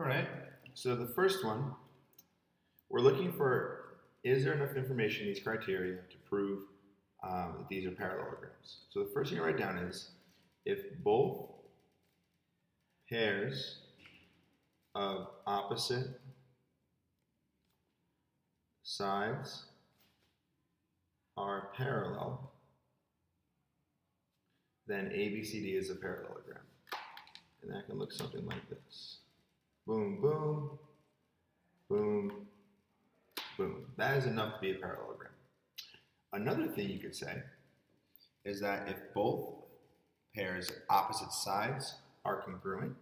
right, so the first one, we're looking for, is there enough information in these criteria to prove that these are parallelograms? So the first thing to write down is, if both pairs of opposite sides are parallel, then ABCD is a parallelogram. And that can look something like this. Boom, boom, boom, boom. That is enough to be a parallelogram. Another thing you could say is that if both pairs of opposite sides are congruent,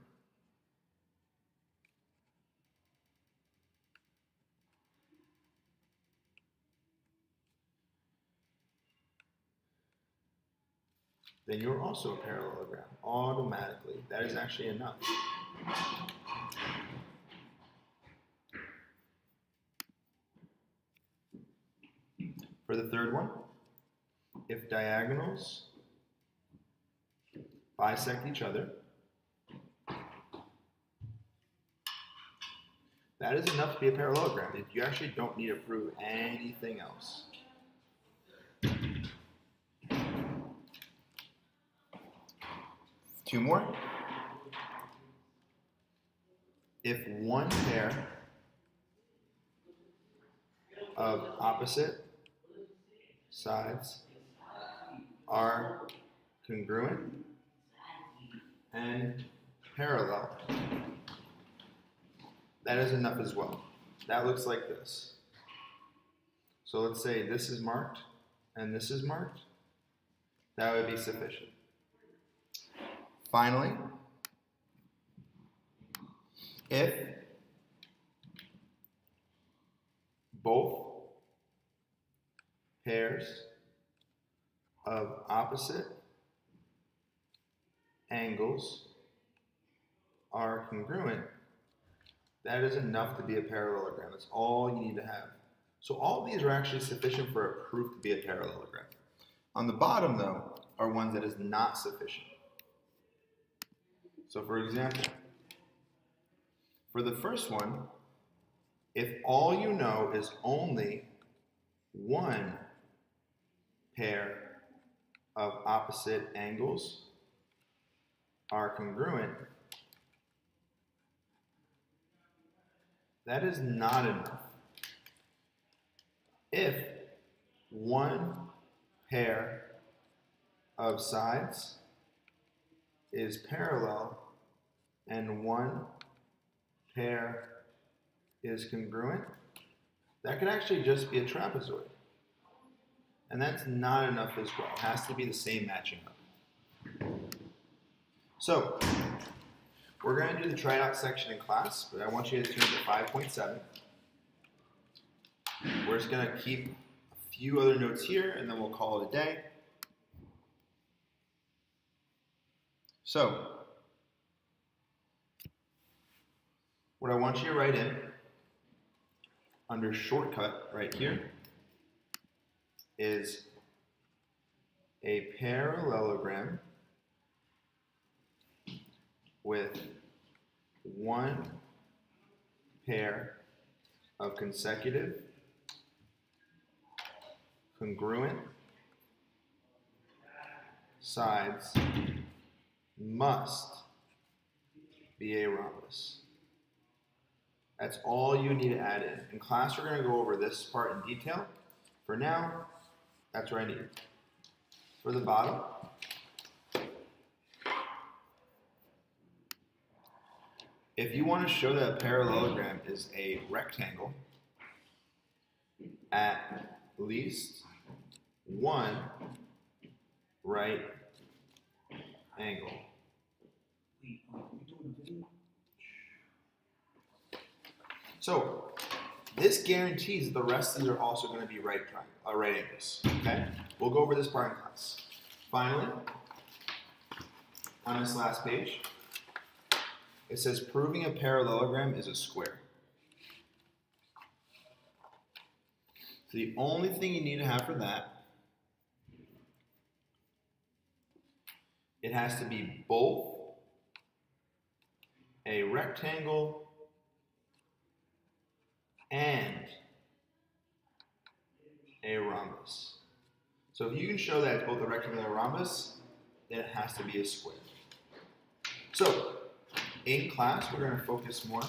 then you're also a parallelogram automatically. That is actually enough. For the third one, if diagonals bisect each other, that is enough to be a parallelogram. You actually don't need to prove anything else. Two more. If one pair of opposite sides are congruent and parallel, that is enough as well. That looks like this. So let's say this is marked and this is marked. That would be sufficient. Finally, if both pairs of opposite angles are congruent, that is enough to be a parallelogram. That's all you need to have. So all of these are actually sufficient for a proof to be a parallelogram. On the bottom, though, are ones that is not sufficient. So for example, for the first one, if all you know is only one pair of opposite angles are congruent, that is not enough. If one pair of sides is parallel and one pair is congruent, that could actually just be a trapezoid. And that's not enough as well. It has to be the same matching up. So, we're going to do the try it out section in class, but I want you to tune to 5.7. We're just going to keep a few other notes here, and then we'll call it a day. So, what I want you to write in, under shortcut right here, is a parallelogram with one pair of consecutive, congruent sides must be a rhombus. That's all you need to add in. In class, we're going to go over this part in detail. For now, that's what I need. For the bottom, if you want to show that a parallelogram is a rectangle, at least one right angle. So this guarantees that the rest of these are also going to be right angles. Okay? We'll go over this part in class. Finally, on this last page, it says proving a parallelogram is a square. So the only thing you need to have for that, it has to be both a rectangle and a rhombus. So if you can show that it's both a rectangle and a rhombus, then it has to be a square. So in class, we're going to focus more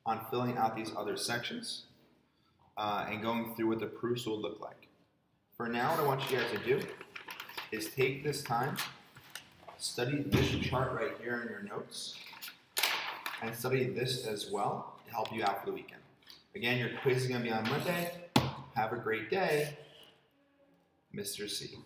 on filling out these other sections and going through what the proofs will look like. For now, what I want you guys to do is take this time, study this chart right here in your notes, and study this as well to help you out for the weekend. Again, your quiz is going to be on Monday. Have a great day, Mr. C.